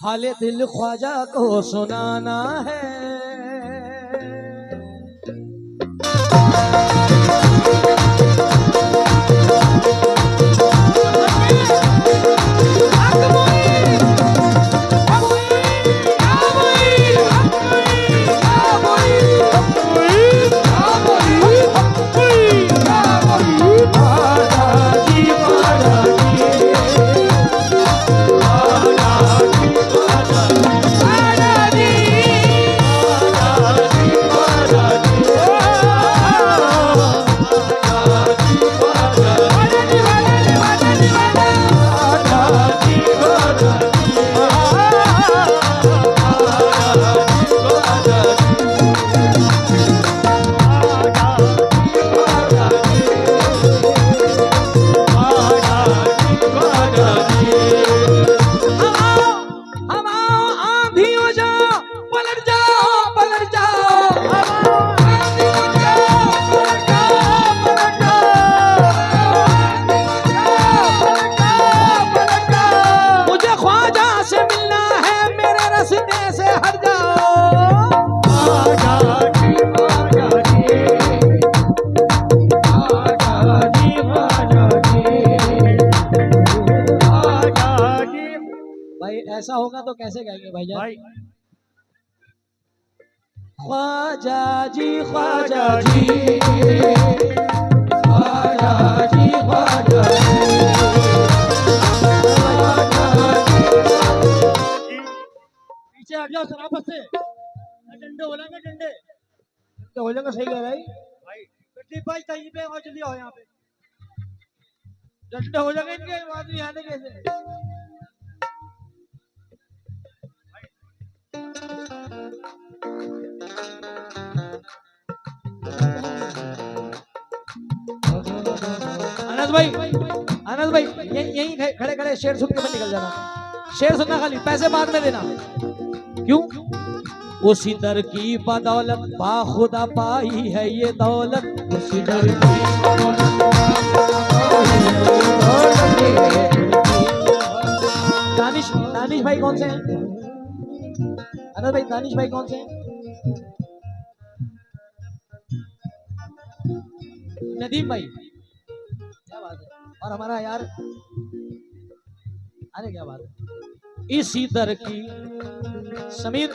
हाले दिल ख्वाजा को सुनाना है। ऐसा होगा तो कैसे गाएंगे भाईजान? भाई ख्वाजा जी ख्वाजा जी ख्वाजा जी ख्वाजा पीछे हट जाओ सराफत से। डंडे हो जाएंगे, डंडे हो जाएंगे। सही कह रहा है भाई। भाई चाहिए पे और जल्दी आओ यहाँ पे। डंडे हो जाएंगे इनके, आदमी आने कैसे। अनस भाई यहीं खड़े खड़े शेर सुन के मत निकल जाना। शेर सुनना खाली, पैसे बाद में देना। क्यों? उसी दर की बदौलत बाखुदा पाई है ये दौलत। उसी दर की दानिश भाई कौन से हैं? अनस भाई दानिश भाई कौन से हैं? नदीम भाई, क्या बात है। और हमारा यार, अरे क्या बात है। इसी दर की समीर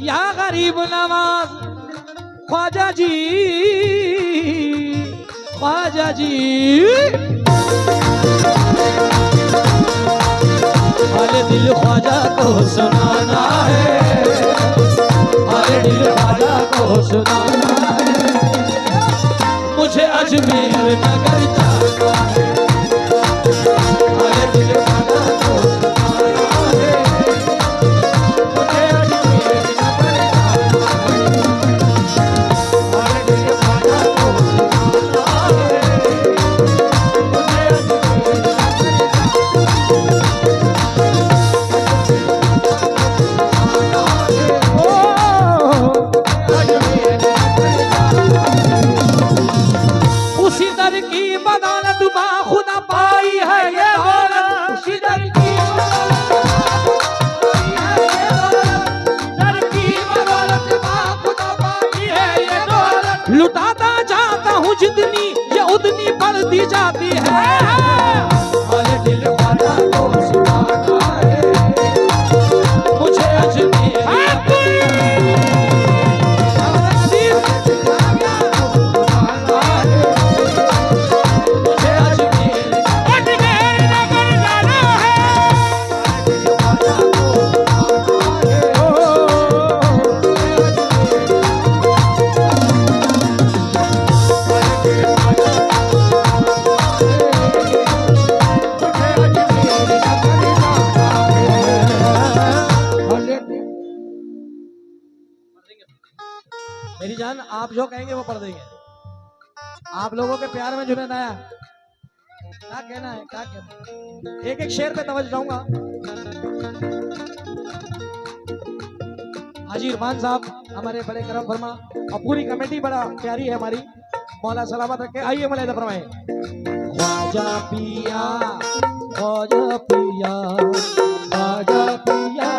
या गरीब नवाज ख्वाजा जी ख्वाजा जी। हाले दिल ख्वाजा को सुनाना है, हाले दिल ख्वाजा को सुनाना है। मुझे अजमेर नगर जाना है, हाले दिल ख्वाजा को सुनाना है। मुझे अजमेर नगर जाना है, हाले दिल ख्वाजा को सुनाना है। मुझे अजमेर नगर लुटाता जाता हूँ जितनी ये उतनी बढ़ती जाती है। हाले दिल ख्वाजा को सुनाना है, मुझे अजमेर मेरी जान, आप जो कहेंगे वो पढ़ देंगे। आप लोगों के प्यार में जुनैद आया, क्या कहना है, क्या कहना है। एक एक शेर पे तवज्जो दूंगा। हाजी इरफान साहब हमारे बड़े करम फरमा और पूरी कमेटी बड़ा प्यारी है हमारी, मौला सलामत रखे। आइए मौला फरमाए। ख्वाजा पिया ख्वाजा पिया ख्वाजा पिया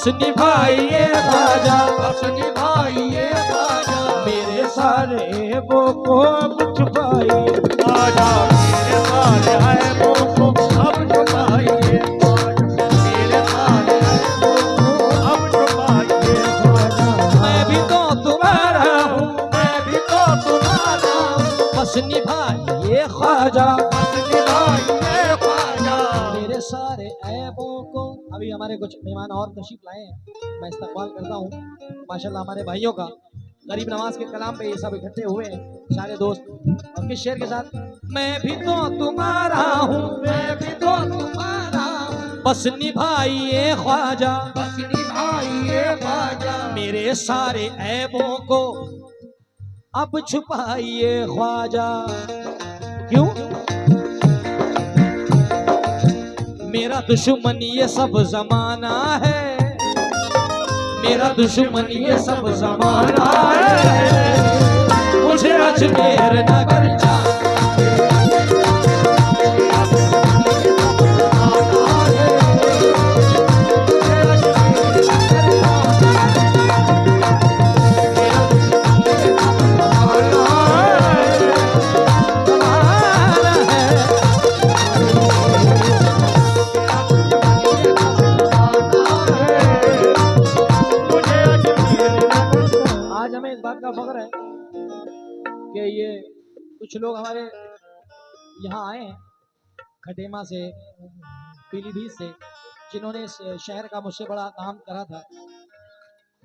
बस निभाइए ख्वाजा, बस निभाइए ख्वाजा, मेरे सारे ऐबों को अब छुपाइए ख्वाजा, मेरे सारे ऐबों को अब छुपाइए ख्वाजा, मेरे सारे ऐबों को अब छुपाइए ख्वाजा। मैं भी तो तुम्हारा हूँ, मैं भी तो तुम्हारा हूँ, बस निभाइए ख्वाजा, बस निभाइए ख्वाजा, मेरे सारे ऐबों को। अभी हमारे कुछ मेहमान और तशरीफ लाए हैं, मैं इस्तकबाल करता हूँ माशाल्लाह हमारे भाइयों का। गरीब नवाज के कलाम पे ये सब इकट्ठे हुए हैं सारे दोस्त, और किस शेर के साथ? मैं भी तो तुम्हारा हूँ, मैं भी तो तुम्हारा हूँ, बस निभाइए ख्वाजा, बस निभाइए ख्वाजा, मेरे सारे ऐबों को अब छुपाइए ख्वाजा। क्यों? मेरा दुश्मन ये सब जमाना है, मेरा दुश्मन ये सब जमाना है, मुझे अजमेर नगर कि ये कुछ लोग हमारे यहाँ आए हैं खटेमा से, पीलीभीत से, जिन्होंने इस शहर का मुझसे बड़ा काम करा था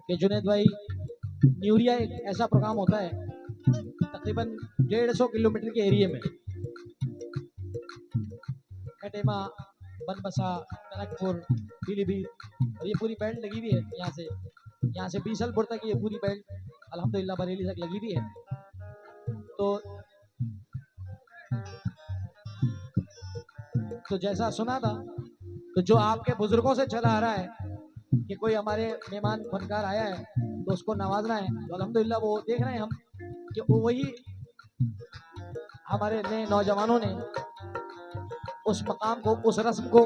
कि जुनैद भाई न्यूरिया एक ऐसा प्रोग्राम होता है तकरीबन 150 किलोमीटर के एरिया में, खटेमा, बनबसा, कनकपुर, पीलीभीत, और ये पूरी बेल्ट लगी हुई है यहाँ से बीसलपुर तक ये पूरी बेल्ट अल्हम्दुलिल्लाह बरेली तक लगी हुई है। तो जैसा सुना था, तो जो आपके बुजुर्गों से चला आ रहा है कि कोई हमारे मेहमान फनकार आया है तो उसको नवाजना है, तो अल्हम्दुलिल्लाह वो देख रहे हैं हम कि वो वही हमारे नए नौजवानों ने उस मकाम को, उस रस्म को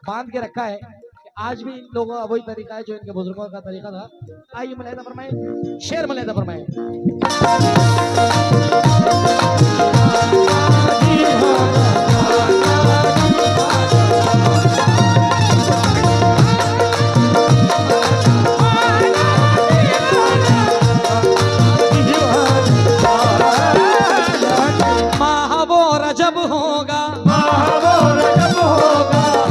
बांध के रखा है कि आज भी इन लोगों का वही तरीका है जो इनके बुजुर्गों का तरीका था। आइए मुलाहिदा फरमाएं, शेर मुलाहिदा फरमाएं। जब होगा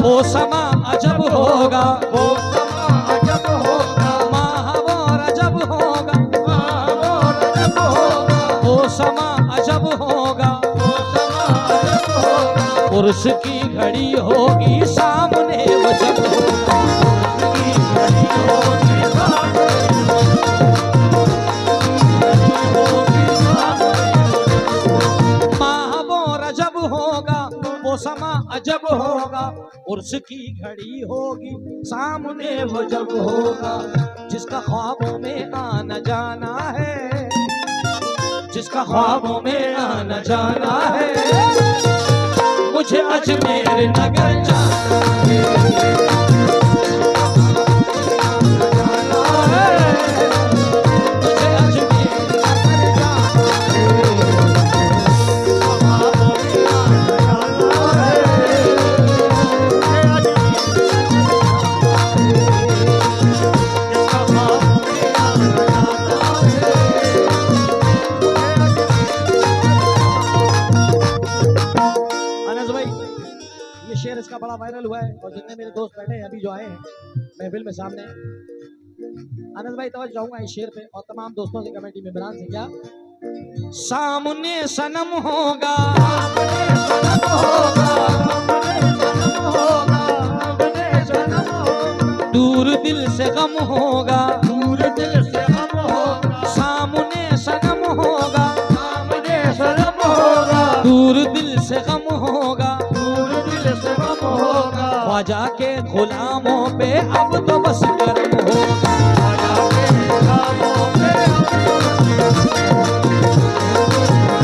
वो समा अजब होगा, वो समा अजब होगा, महावर अजब होगा, महावर अजब होगा, वो समा अजब होगा, वो समा अजब होगा, पुरुष की घड़ी होगी सामने वो जब होगा, की घड़ी होगी सामने, महावर अजब होगा, वो समा अजब होगा, उर्स की घड़ी होगी सामने वो जब होगा, जिसका ख्वाबों में आना जाना है, जिसका ख्वाबों में आना जाना है, मुझे अजमेर नगर जाना है, मुझे अजमेर नगर जाना शेर इसका बड़ा वायरल हुआ है, और जितने मेरे दोस्त बैठे हैं अभी जो आए हैं महफिल में सामने, अनस भाई तवज्जो चाहूंगा इस शेर पे और तमाम दोस्तों से, कमेटी मेंबरान से, क्या सामने सनम होगा, दूर दिल से गम होगा, दूर दिल से गम होगा, सामने सनम होगा, सामने सनम होगा, दूर दिल से गम होगा, दूर दिल से गम होगा, ख्वाजा के गुलामों पे अब तो बस कर्म होगा, ख्वाजा के गुलामों पे अब तो बस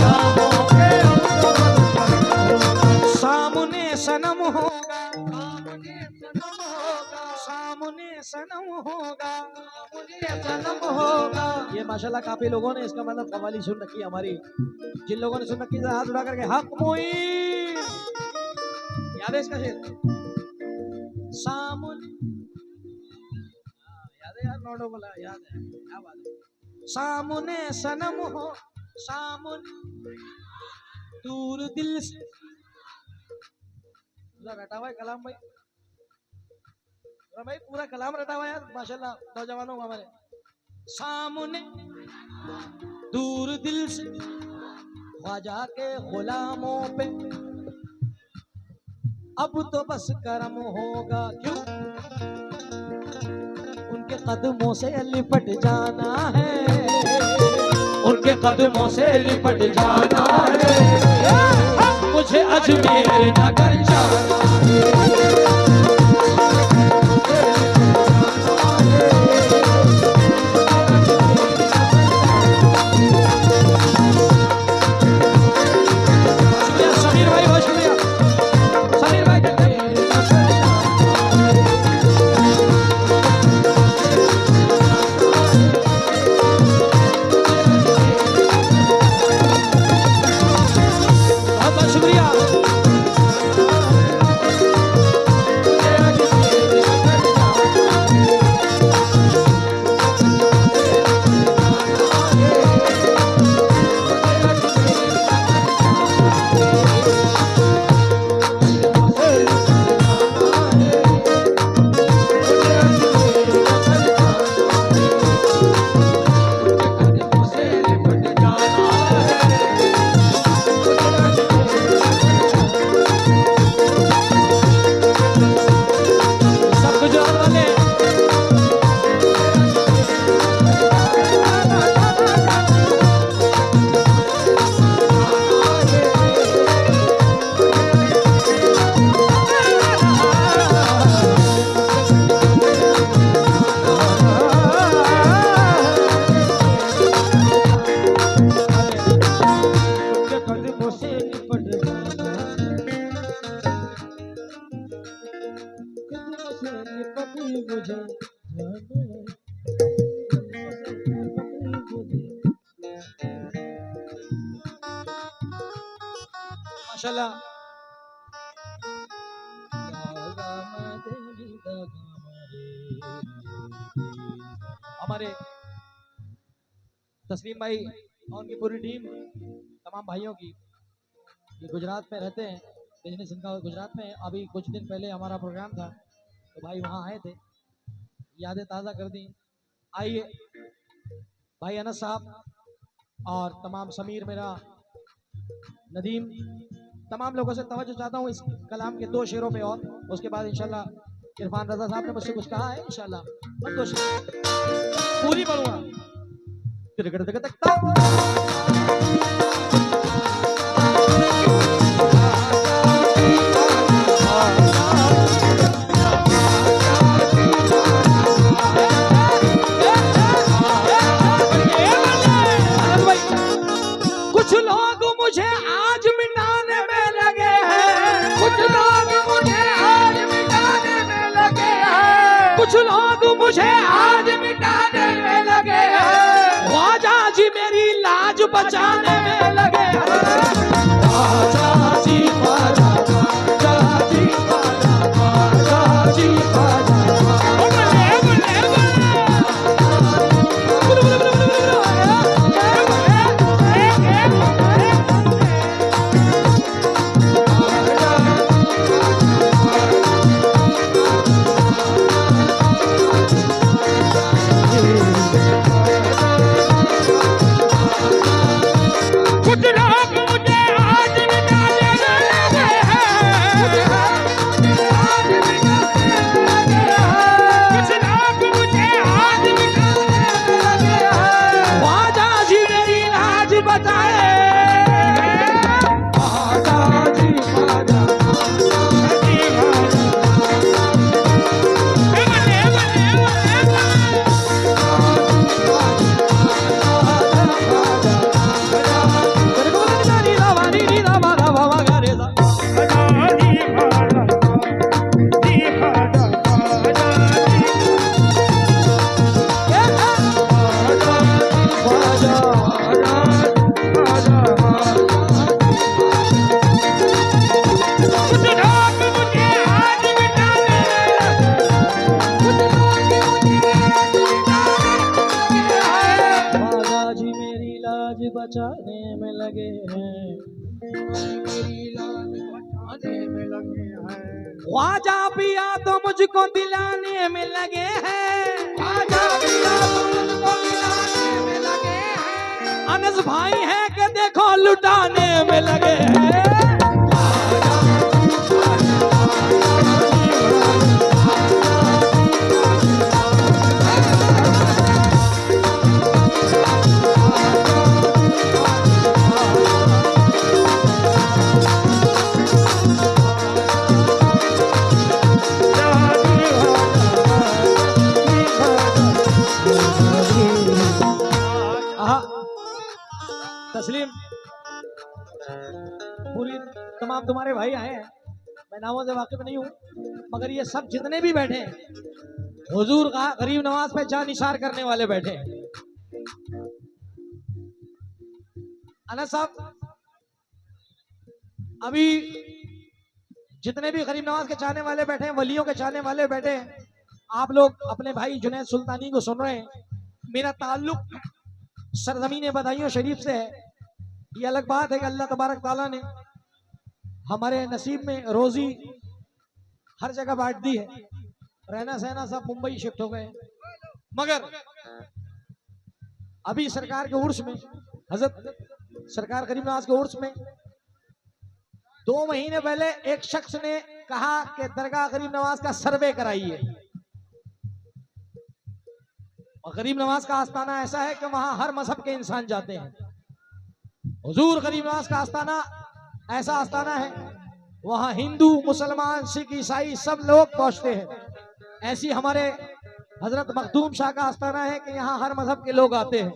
गुलामों पे अब तो बस सामने सनम होगा, सामने सनम होगा, सामने सनम होगा, मुझे सनम होगा। ये माशाल्लाह काफी लोगों ने इसका मतलब कव्वाली सुन रखी है हमारी। जिन लोगों ने सुन रखी है हाथ उठा करके हक मोइन। याद है इसका शेर? सामुन याद है यार, नोटो बोला याद है, क्या बात है। सामुने सनम हो, सामुन दूर दिल से। पूरा रटा हुआ है कलाम भाई, भाई पूरा कलाम रटा हुआ है यार माशाल्लाह नौजवानों को हमारे। सामने दूर दिल से ख्वाजा के गुलामों पे अब तो बस करम होगा। क्यों? उनके कदमों से लिपट जाना है, उनके कदमों से लिपट जाना है, मुझे अजमेर नगर जाना है। माशाल्लाह हमारे तस्लीम भाई और उनकी पूरी टीम, तमाम भाइयों की, ये गुजरात में रहते हैं, बिजनेस इनका गुजरात में। अभी कुछ दिन पहले हमारा प्रोग्राम था तो भाई वहाँ आए थे, यादें ताज़ा कर दी। आइए भाई अनस साहब और तमाम समीर मेरा, नदीम, तमाम लोगों से तवज्जो चाहता हूँ इस कलाम के 2 शेरों पे, और उसके बाद इंशाल्लाह इरफान रजा साहब ने मुझसे कुछ कहा है, इंशाल्लाह मैं 2 शेर पूरी पढ़ूंगा। कुछ लोग मुझे आज मिटाने में लगे हैं, कुछ लोग मुझे आज मिटाने में लगे हैं, कुछ लोग मुझे आज मिटाने में लगे हैं, ख्वाजा जी मेरी लाज बचाने में लगे हैं। ख्वाजा जी ख्वाजा, ख्वाजा जी ख्वाजा, ख्वाजा जी ख्वाजा। बचाने में लगे हैं, मेरी लाज बचाने में लगे हैं, ख्वाजा पिया तो मुझको दिलाने में लगे हैं, ख्वाजा पिया तो मुझको दिलाने में लगे हैं, अनस भाई है कि देखो लुटाने में लगे हैं। तस्लीम पूरी तमाम तुम्हारे भाई आए हैं, मैं नामों से वाकिफ नहीं हूँ, मगर ये सब जितने भी बैठे हैं हुजूर का गरीब नवाज पे जान निसार करने वाले बैठे हैं। अनस साहब, अभी जितने भी गरीब नवाज के चाहने वाले बैठे हैं, वलियों के चाहने वाले बैठे हैं, आप लोग अपने भाई जुनैद सुल्तानी को सुन रहे हैं। मेरा ताल्लुक सरजमीन बदायूं शरीफ से है। ये अलग बात है कि अल्लाह तबारक ताला ने हमारे नसीब में रोजी हर जगह बांट दी है। रहना सहना सब मुंबई शिफ्ट हो गए, मगर अभी सरकार के उर्स में, हजरत सरकार गरीब नवाज के उर्स में 2 महीने पहले एक शख्स ने कहा कि दरगाह गरीब नवाज का सर्वे कराइए। और गरीब नवाज का आस्थाना ऐसा है कि वहां हर मजहब के इंसान जाते हैं। हुजूर गरीब नवाज का आस्थाना ऐसा आस्थाना है, वहां हिंदू, मुसलमान, सिख, ईसाई सब लोग पहुंचते हैं। ऐसी हमारे हजरत मखदूम शाह का आस्थाना है कि यहाँ हर मजहब के लोग आते हैं।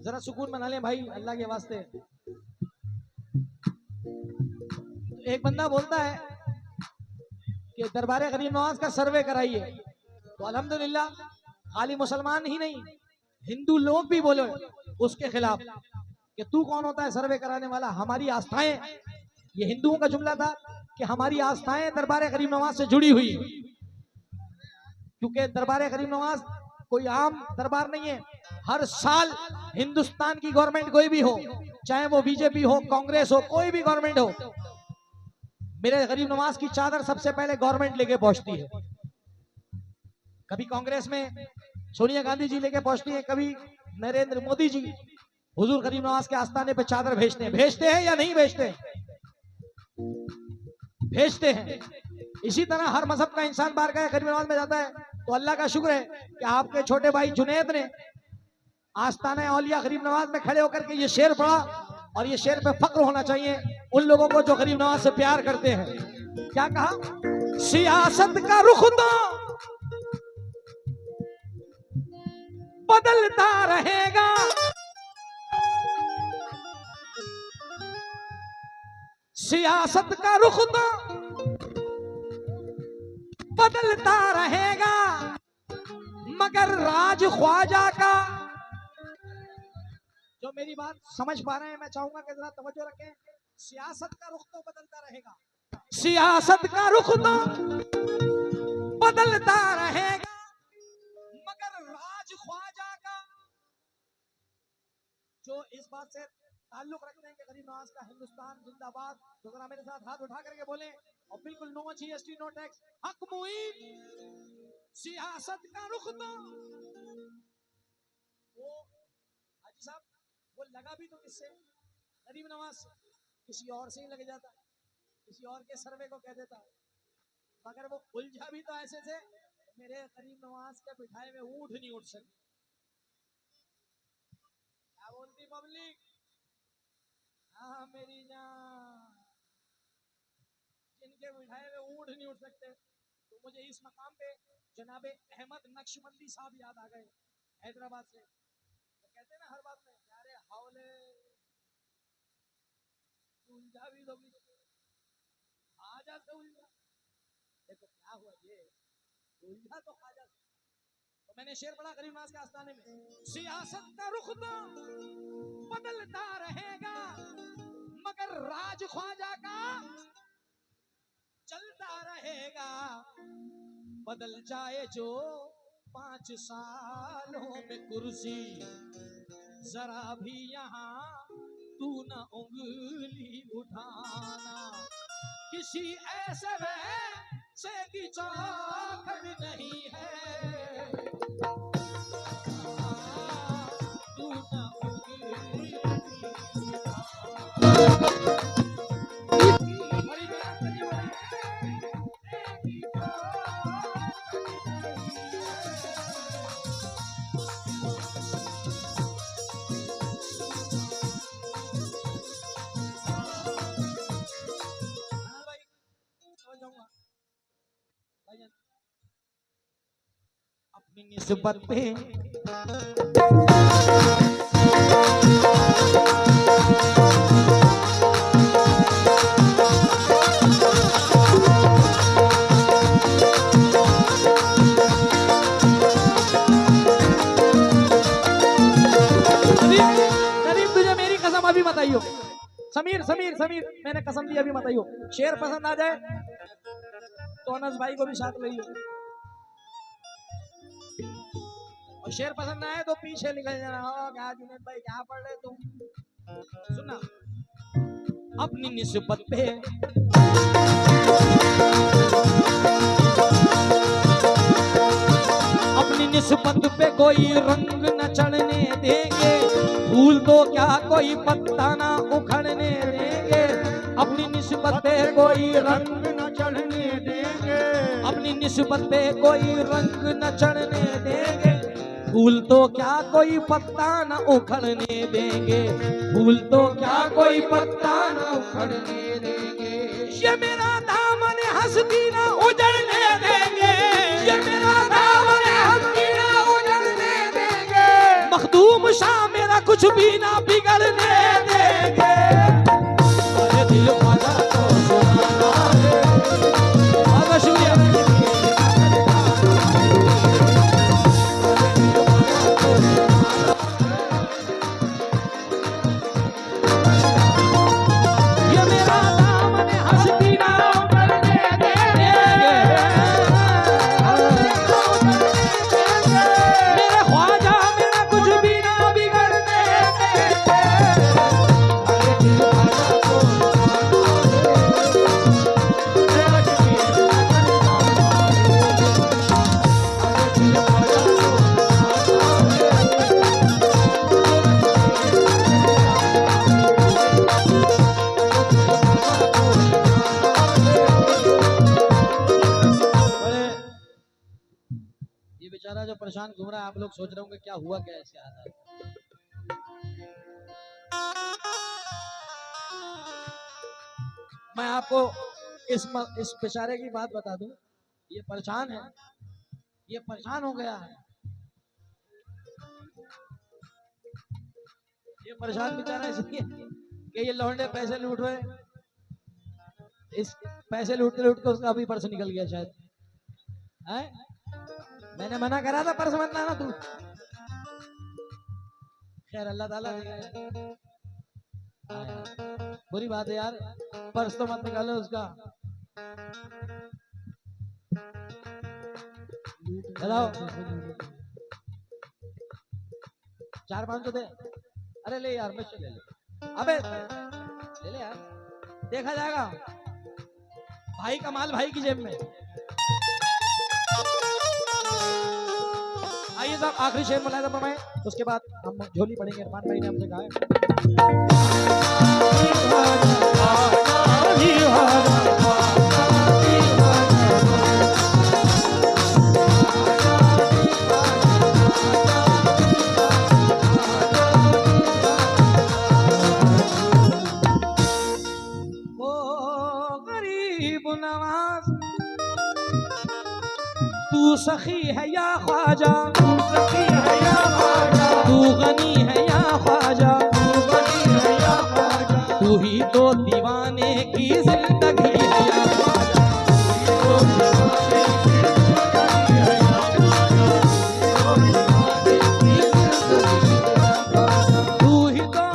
जरा सुकून मना लें भाई, अल्लाह के वास्ते। एक बंदा बोलता है कि दरबार गरीब नवाज का सर्वे कराइए, तो अल्हम्दुलिल्लाह खाली मुसलमान ही नहीं, हिंदू लोग भी बोले उसके खिलाफ कि तू कौन होता है सर्वे कराने वाला। हमारी आस्थाएं, ये हिंदुओं का जुमला था कि हमारी आस्थाएं दरबार गरीब नवाज से जुड़ी हुई, क्योंकि दरबार गरीब नवाज कोई आम दरबार नहीं है। हर साल हिंदुस्तान की गवर्नमेंट कोई भी हो, चाहे वो बीजेपी हो, कांग्रेस हो, कोई भी गवर्नमेंट हो, मेरे गरीब नवाज की चादर सबसे पहले गवर्नमेंट लेके पहुंचती है। कभी कांग्रेस में सोनिया गांधी जी लेके पहुंचती है, कभी नरेंद्र मोदी जी हुजूर गरीब नवाज के आस्थाने पे चादर भेजते हैं या नहीं भेजते? भेजते हैं। इसी तरह हर मजहब का इंसान बाहर गया गरीब नवाज में जाता है, तो अल्लाह का शुक्र है कि आपके छोटे भाई जुनैद ने आस्थाना औलिया गरीब नवाज में खड़े होकर के ये शेर पढ़ा, और ये शेर पे फक्र होना चाहिए उन लोगों को जो गरीब नवाज से प्यार करते हैं। क्या कहा? सियासत का रुख तो बदलता रहेगा, सियासत का रुख तो बदलता रहेगा, मगर राज ख्वाजा का। जो मेरी बात समझ पा रहे हैं, मैं चाहूंगा कि जरा तवज्जो रखें। सियासत का रुख तो बदलता रहेगा, सियासत का रुख तो बदलता रहेगा, मगर राज ख्वाजा का। जो इस बात से ताल्लुक रखते हैं कि गरीब नवाज का हिंदुस्तान जिंदाबाद, तो जरा मेरे साथ हाथ उठा करके बोले, और बिल्कुल नो जीएसटी नो टैक्स, हक मुईद। सियासत का रुख तो वो हाजी साहब, वो लगा भी तो किससे? गरीब नवाज से। किसी और से ही लग जाता, किसी और के सर्वे को कह देता, मगर वो उलझा भी तो ऐसे से, मेरे गरीब नवाज के बिठाए में ऊंट नहीं उठ सके। क्या बोलती पब्लिक? हाँ मेरी जान, जिनके बिठाए में ऊंट नहीं उठ सकते। तो मुझे इस मकाम पे जनाबे अहमद नक्शबंदी साहब याद आ गए, हैदराबाद से। तो कहते हैं ना हर बात में, यारे हौले उलझा भी तो आजा से उलझा। देखो क्या हुआ, ये उलझा तो खाजा से। तो मैंने शेर पढ़ा गरीब नवाज के आस्थाने में, सियासत का रुख तो बदलता रहेगा, मगर राज ख्वाजा का चलता रहेगा, बदल जाए जो 5 सालों में कुर्सी, जरा भी यहाँ तू न उंगली उठाना, किसी ऐसे में से की चौखट नहीं है, तू न उंगली अपनी निस्बत पे नदीम, तुझे मेरी कसम अभी मत आइयो। समीर समीर समीर, मैंने कसम दी अभी मत आइयो। शेर पसंद आ जाए तो अनस भाई को भी साथ ले लियो, और शेर पसंद ना आए तो पीछे निकल जाना। हो क्या जुनैद भाई, क्या पढ़ रहे तुम? सुनना, अपनी निस्बत पे अपनी निस्बत पे कोई रंग न चढ़ने देंगे, फूल तो क्या कोई पत्ता ना उखड़ने देंगे। अपनी निस्बत पे कोई रंग न चढ़ने देंगे, अपनी निस्बत पे कोई रंग न चढ़ने देंगे, फूल तो क्या कोई पत्ता न उखड़ने देंगे, फूल तो क्या कोई पत्ता न उखड़ने देंगे। ये मेरा दामन हंसती ना उजड़ने देंगे, ये मेरा दामन हंसती ना उजड़ने देंगे, मखदूम शाह मेरा कुछ भी ना बिगड़ने देंगे। अरे दिल ख्वाजा को सुनाना है, बहुत शुक्रिया। बेचारा जो परेशान घूम रहा है, आप लोग सोच रहे होंगे क्या हुआ, क्या ऐसे हालात। मैं आपको इस बेचारे की बात बता दूं, ये परेशान है, ये परेशान हो गया है, ये परेशान बेचारा इसलिए कि ये लौंडे पैसे लूट रहे, इस पैसे लूटते लूटते उसका अभी पर्स निकल गया शायद है। मैंने मना करा था पर्स मत लाना तू, खैर अल्लाह ताला बुरी बात है यार, पर्स तो मत निकालो उसका। चलाओ 400-500 दे, अरे ले यार मुझसे ले ले, अबे ले ले यार, देखा जाएगा, भाई का माल भाई की जेब में। आइए साहब आखिरी शेर मुलायदा फरमाएं, उसके बाद हम झोली पढ़ेंगे। अरमान भाई ने हमसे कहा है वो गरीब नवाज, तू सखी है या ख्वाजा, तू सखी है या ख्वाजा, तू गनी है या ख्वाजा, तू गनी है या ख्वाजा, तू ही तो दीवाने की जिंदगी है या ख्वाजा, तू ही तो,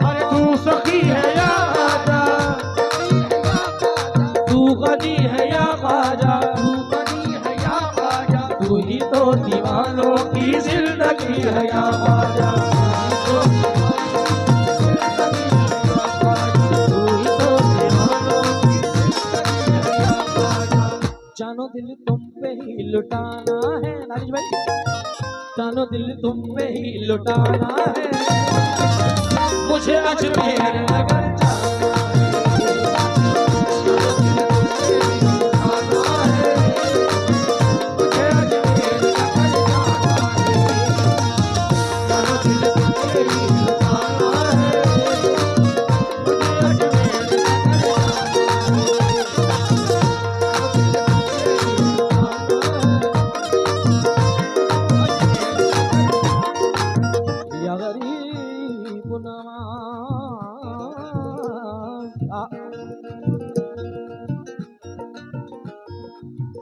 अरे तू सखी है या ख्वाजा, तू गनी दीवानों की जिंदगी है या ख्वाजा, जानो दिल तुम पे ही लुटाना है नारिश भाई, जानो दिल तुम पे ही लुटाना है, मुझे अजमेर नगर जाना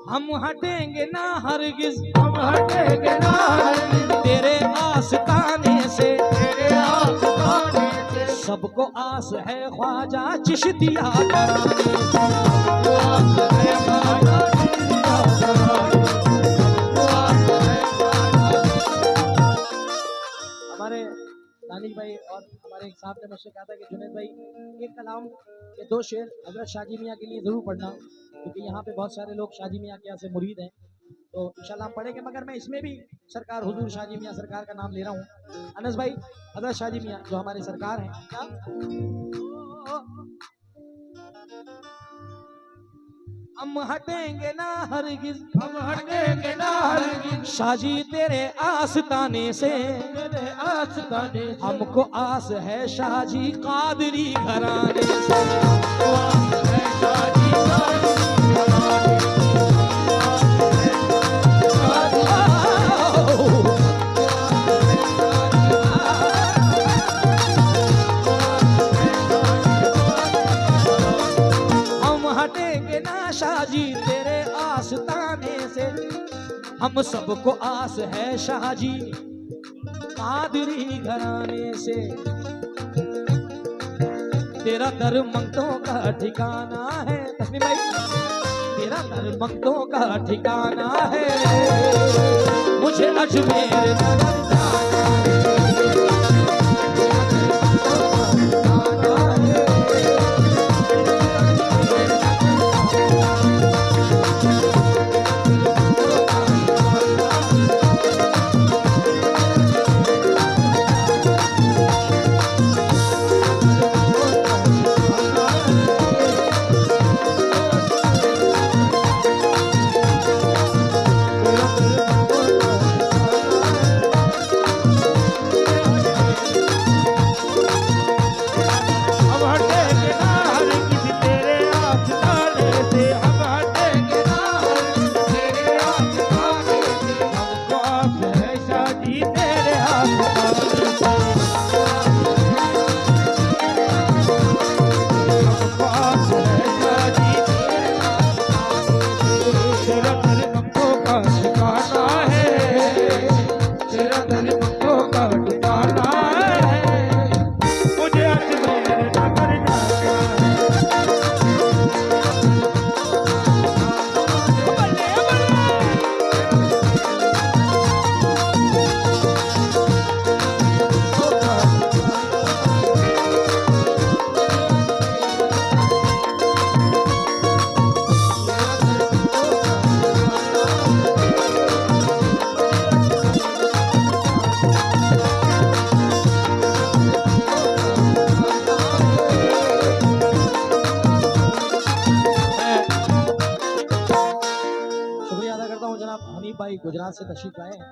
हम हटेंगे ना हरगिज, हम हटेंगे ना हरगिज तेरे आस्ताने से, तेरे आस्ताने से, सबको आस है ख्वाजा चिश्तिया कराने से, आस है ख्वाजा चिश्तिया कराने से, आस है ख्वाजा। हमारे दानिश भाई और हमारे एक साहब ने मुझसे कहा था कि जुनैद भाई एक कलाम के 2 शेर हजरत शाजी मियाँ के लिए जरूर पढ़ना, क्योंकि यहाँ पे बहुत सारे लोग शाजी मियाँ के यहाँ से मुरीद हैं, तो इंशाल्लाह हम पढ़ेंगे। मगर मैं इसमें भी सरकार हुजूर शाजी मियाँ सरकार का नाम ले रहा हूँ। अनस भाई हजरत शाजी मियाँ जो हमारे सरकार हैं, क्या हम हटेंगे ना हरगिज, हम हटेंगे ना हरगिज शाजी तेरे आस्ताने से, तेरे आस्ताने से, हमको आस है शाजी कादरी घराने से, आस है शाजी कादरी घराने से, शाजी तेरे आस्ताने से, हम सबको आस है शाहजी कादरी घराने से, तेरा दर मंगतों का ठिकाना है तस्लीम भाई, तेरा दर मंगतों का ठिकाना है, मुझे अजमेर नगर जाना है। गुजरात से तशरीफ लाए हैं,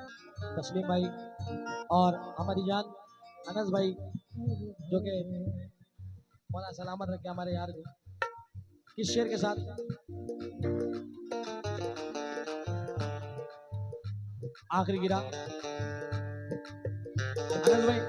तस्लीम भाई और हमारी जान अनस भाई जो कि मौला सलामत रखे हमारे यार को। किस शेर के साथ आखिरी गिरा अनस भाई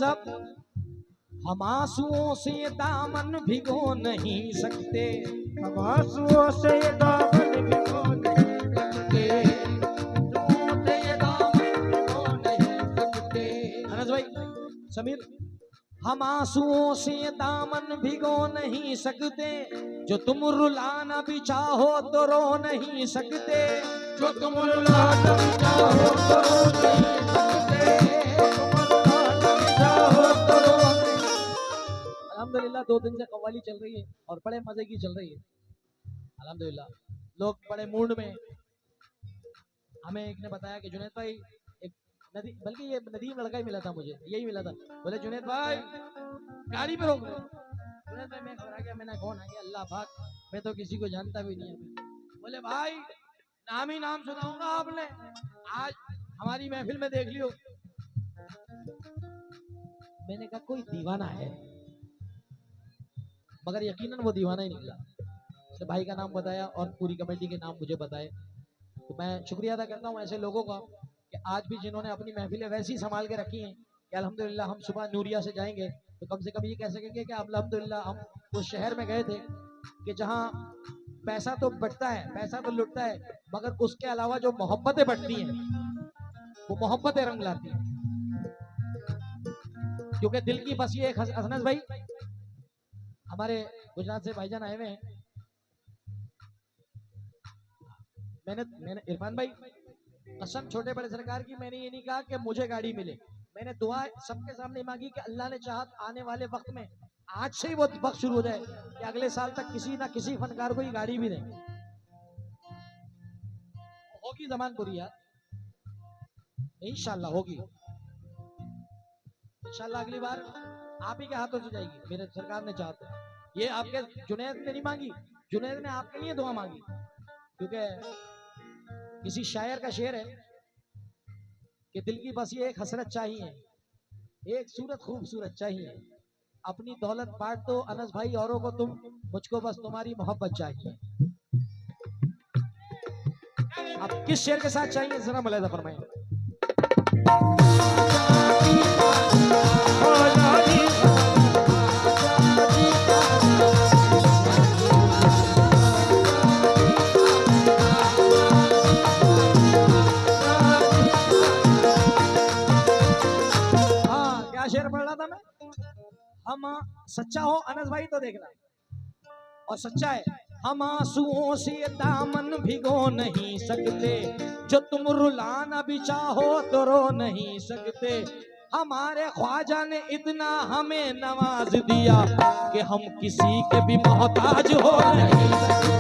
साहब, हम आंसुओं से दामन भिगो नहीं सकते, हम आंसुओं से दामन भिगो नहीं सकते, आंसुओं से दामन भिगो नहीं सकते। अनस भाई, समीर, हम आंसुओं से दामन भिगो नहीं सकते, जो तुम रुलाना भी चाहो तो रो नहीं सकते, जो तुम रुलाना भी चाहो तो रो नहीं सकते, तुम रुलाना भी चाहो तो रो नहीं। अल्हम्दुलिल्लाह 2 दिन से कव्वाली चल रही है और बड़े मजे की चल रही है। अल्हम्दुलिल्लाह लोग बड़े मूड में। हमें एक ने बताया कि जुनैद भाई, एक नदी, बल्कि ये नदीम लड़का ही मिला था मुझे, यही मिला था, बोले जुनैद भाई गाड़ी पे रोक ले। जुनैद भाई मैं घबरा गया, मैंने कौन है अल्लाह पाक, मैं तो किसी को जानता भी नहीं है। बोले भाई नाम ही नाम सुनाऊंगा आपने, आज हमारी महफिल में देख लियो। मैंने कहा कोई दीवाना है, मगर यकीनन वो दीवाना ही निकला। उसने भाई का नाम बताया और पूरी कमेटी के नाम मुझे बताए, तो मैं शुक्रिया अदा करता हूँ ऐसे लोगों का कि आज भी जिन्होंने अपनी महफिलें वैसी संभाल के रखी हैं कि अल्हम्दुलिल्लाह हम सुबह नूरिया से जाएंगे तो कम से कम ये कह सकेंगे कि अल्हम्दुलिल्लाह हम उस शहर में गए थे कि जहाँ पैसा तो बटता है, पैसा तो लुटता है, मगर उसके अलावा जो मोहब्बतें बटती हैं वो मोहब्बतें रंग लाती हैं। क्योंकि दिल की बस ये एक हसनत भाई, हमारे गुजरात से भाईजान आए हुए हैं, मैंने इरफान भाई कसम छोटे बड़े सरकार की, मैंने ये नहीं कहा कि मुझे गाड़ी मिले, मैंने दुआ सबके सामने मांगी कि अल्लाह ने चाहा आने वाले वक्त में आज से ही वो वक्त शुरू हो जाए कि अगले साल तक किसी ना किसी फनकार को ये गाड़ी भी दें। होगी जमान पूरी यार, इंशाल्लाह होगी, इंशाल्लाह अगली बार आप ही के हाथों से जाएगी, मेरे सरकार ने चाहते हैं। ये आपके जुनैद ने नहीं मांगी, जुनैद ने आपके लिए दुआ मांगी, क्योंकि किसी शायर का शेर है कि दिल की बस ये एक हसरत चाहिए, एक सूरत खूबसूरत चाहिए, अपनी दौलत बांट दो अनस भाई औरों को तुम, मुझको बस तुम्हारी मोहब्बत चाहिए। अब किस शेर के साथ चाहिए जरा मुलाहिजा फरमाएं। शेर पढ़ रहा था मैं, हम सच्चा हो अनस भाई तो देखना, और सच्चा है, हम आंसुओं से दामन भिगो नहीं सकते, जो तुम रुलाना भी चाहो तो रो नहीं सकते, हमारे ख्वाजा ने इतना हमें नवाज दिया कि हम किसी के भी मोहताज हो नहीं सकते।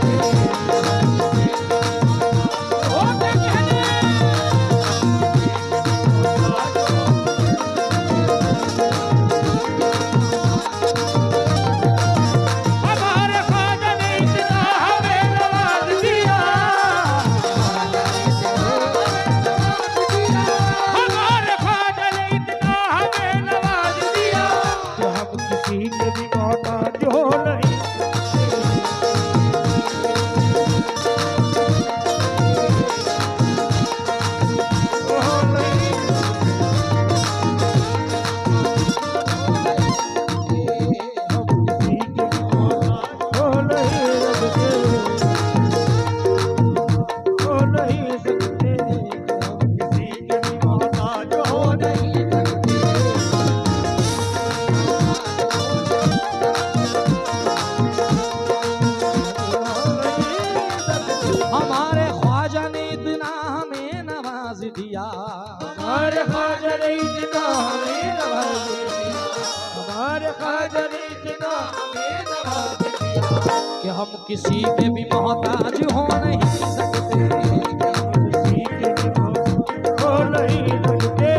हमारे ख्वाजा ने इतना हमें नवाज दिया, हमारे ख्वाजा ने इतना हमें नवाज दिया कि हम किसी के भी मोहताज हो नहीं सकते, किसी के भी मोहताज हो नहीं सकते,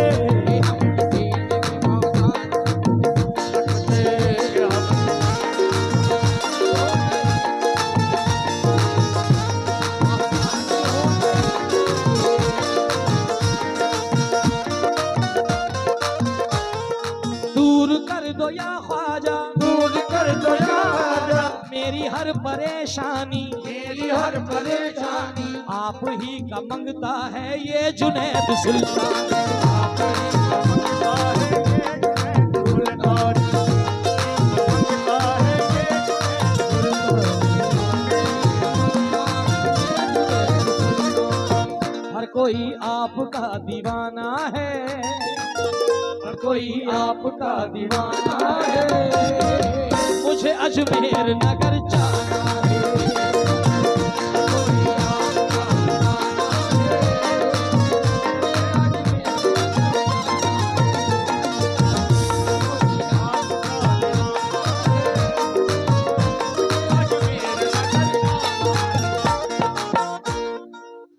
दो या ख्वाजा, दूर कर दो या ख्वाजा मेरी हर परेशानी, मेरी हर परेशानी, आप ही का मंगता है ये जुनैद सुल्तान, आप ही का मंगता है ये जुनैद कोई आपका दीवाना है, मुझे अजमेर नगर जाना